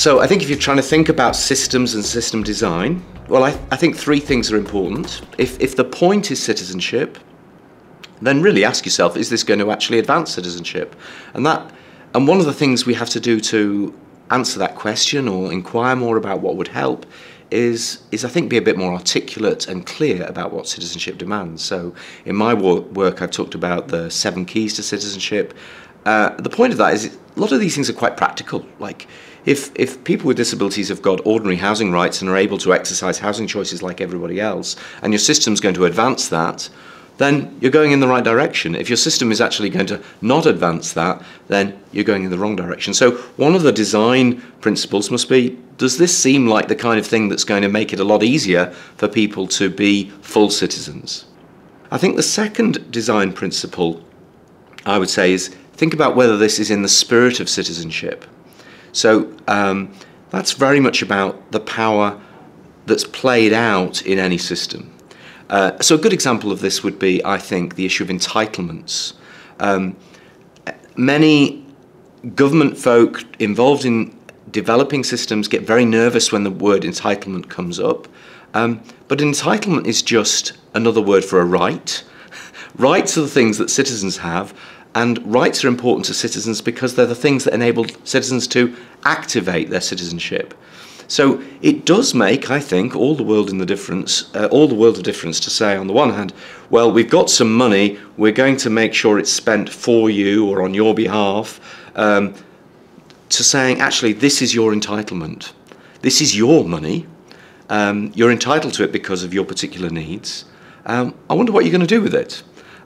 So I think if you're trying to think about systems and system design, well, I think three things are important. If the point is citizenship, then really ask yourself, is this going to actually advance citizenship? And one of the things we have to do to answer that question or inquire more about what would help is I think be a bit more articulate and clear about what citizenship demands. So in my work I've talked about the 7 keys to citizenship. The point of that is a lot of these things are quite practical. Like if people with disabilities have got ordinary housing rights and are able to exercise housing choices like everybody else, and your system's going to advance that, then you're going in the right direction. If your system is actually going to not advance that, then you're going in the wrong direction. So one of the design principles must be, does this seem like the kind of thing that's going to make it a lot easier for people to be full citizens? I think the second design principle, I would say, is think about whether this is in the spirit of citizenship. So that's very much about the power that's played out in any system. So a good example of this would be, I think, the issue of entitlements. Many government folk involved in developing systems get very nervous when the word entitlement comes up. But entitlement is just another word for a right. Rights are the things that citizens have, and rights are important to citizens because they're the things that enable citizens to activate their citizenship. So it does make, I think, all the world of difference to say, on the one hand, well, we've got some money, we're going to make sure it's spent for you or on your behalf, to saying, actually, this is your entitlement. This is your money. You're entitled to it because of your particular needs. I wonder what you're going to do with it.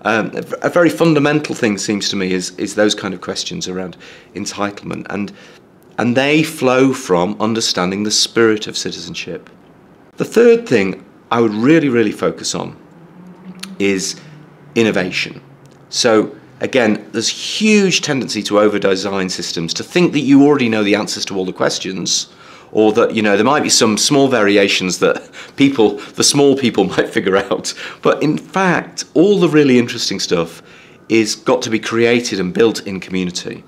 A very fundamental thing, seems to me, is those kind of questions around entitlement. And they flow from understanding the spirit of citizenship. The third thing I would really focus on is innovation. So again, there's huge tendency to over-design systems, to think that you already know the answers to all the questions, or that, you know, there might be some small variations that the small people might figure out. But in fact, all the really interesting stuff is got to be created and built in community.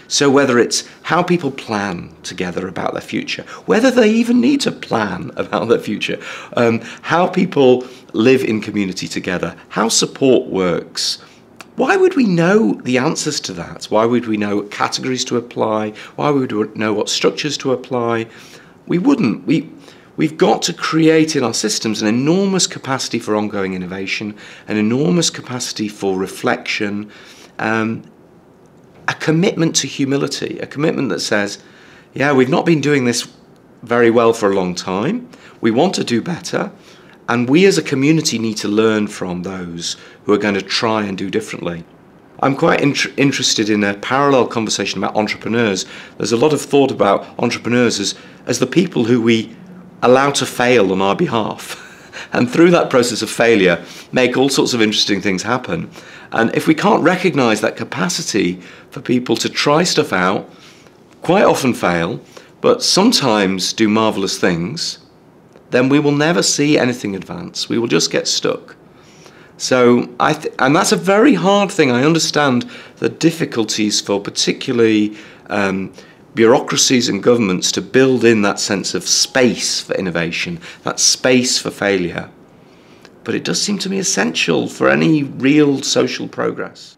So whether it's how people plan together about their future, whether they even need to plan about their future, how people live in community together, how support works, why would we know the answers to that? Why would we know what categories to apply? Why would we know what structures to apply? We wouldn't. We've got to create in our systems an enormous capacity for ongoing innovation, an enormous capacity for reflection, a commitment to humility, a commitment that says, yeah, we've not been doing this very well for a long time, we want to do better, and we as a community need to learn from those who are going to try and do differently. I'm quite interested in a parallel conversation about entrepreneurs. There's a lot of thought about entrepreneurs as the people who we allow to fail on our behalf. And through that process of failure, make all sorts of interesting things happen. And if we can't recognize that capacity for people to try stuff out, quite often fail, but sometimes do marvelous things, then we will never see anything advance. We will just get stuck. So, and that's a very hard thing. I understand the difficulties for particularly bureaucracies and governments to build in that sense of space for innovation, that space for failure. But it does seem to me essential for any real social progress.